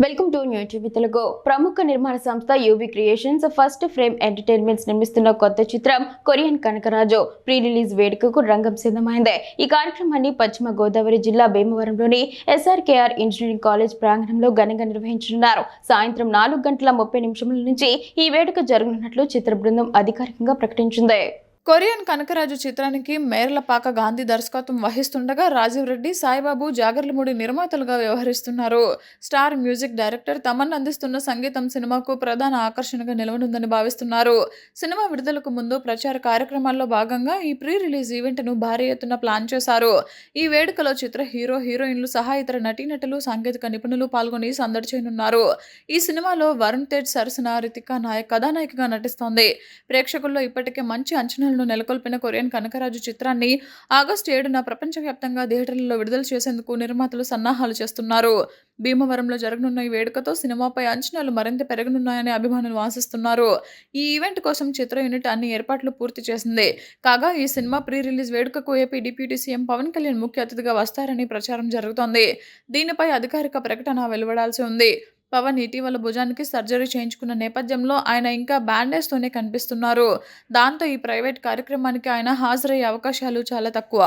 Welcome to new TV Telugu. ప్రముఖ నిర్మాణ సంస్థ UV creations first frame entertainments నిర్మిస్తున్న కొత్త చిత్రం కొరియన్ కనకరాజు ప్రీ రిలీజ్ వేడుకకు రంగం సిద్ధమైంది. ఈ కార్యక్రమాన్ని పశ్చిమ గోదావరి జిల్లా భీమవరంలోని SRKR ఇంజనీరింగ్ కాలేజ్ ప్రాంగణంలో ఘనంగా నిర్వహించనున్నారు. సాయంత్రం 4:30 నుంచి ఈ వేడుక జరగనున్నట్లు చిత్ర బృందం అధికారికంగా ప్రకటించింది. కొరియన్ కనకరాజు చిత్రానికి మేర్లపాక గాంధీ దర్శకత్వం వహిస్తుండగా రాజీవ్ రెడ్డి, సాయిబాబు జాగర్లమూడి నిర్మాతలుగా వ్యవహరిస్తున్నారు. స్టార్ మ్యూజిక్ డైరెక్టర్ తమన్ అందిస్తున్న సంగీతం సినిమాకు ప్రధాన ఆకర్షణగా నిలవనుందని భావిస్తున్నారు. సినిమా విడుదలకు ముందు ప్రచార కార్యక్రమాల్లో భాగంగా ఈ ప్రీ రిలీజ్ ఈవెంట్ను భారీ ఎత్తున ప్లాన్ చేశారు. ఈ వేడుకలో చిత్ర హీరోయిన్లు సహా ఇతర నటీనటులు, సాంకేతిక నిపుణులు పాల్గొని సందడి చేయనున్నారు. ఈ సినిమాలో వరుణ్ తేజ్ సరసన రితికా నాయక్ కథానాయికగా నటిస్తోంది. ప్రేక్షకుల్లో ఇప్పటికే మంచి అంచనాలు నెలకొల్పిన కొరియన్ కనకరాజు చిత్రాన్ని ఆగస్టు 7న ప్రపంచవ్యాప్తంగా థియేటర్లలో విడుదల చేసేందుకు నిర్మాతలు సన్నాహాలు చేస్తున్నారు. భీమవరంలో జరగనున్న ఈ వేడుకతో సినిమాపై అంచనాలు మరింత పెరగనున్నాయని అభిమానులు ఆశిస్తున్నారు. ఈ ఈవెంట్ కోసం చిత్ర యూనిట్ అన్ని ఏర్పాట్లు పూర్తి చేసింది. కాగా ఈ సినిమా ప్రీ రిలీజ్ వేడుకకు AP deputy CM Pawan Kalyan ముఖ్య అతిథిగా వస్తారని ప్రచారం జరుగుతోంది. దీనిపై అధికారిక ప్రకటన వెలువడాల్సి ఉంది. పవన్ ఇటీవల భుజానికి సర్జరీ చేయించుకున్న నేపథ్యంలో ఆయన ఇంకా బ్యాండేజ్తోనే కనిపిస్తున్నారు. దాంతో ఈ ప్రైవేట్ కార్యక్రమానికి ఆయన హాజరయ్యే అవకాశాలు చాలా తక్కువ.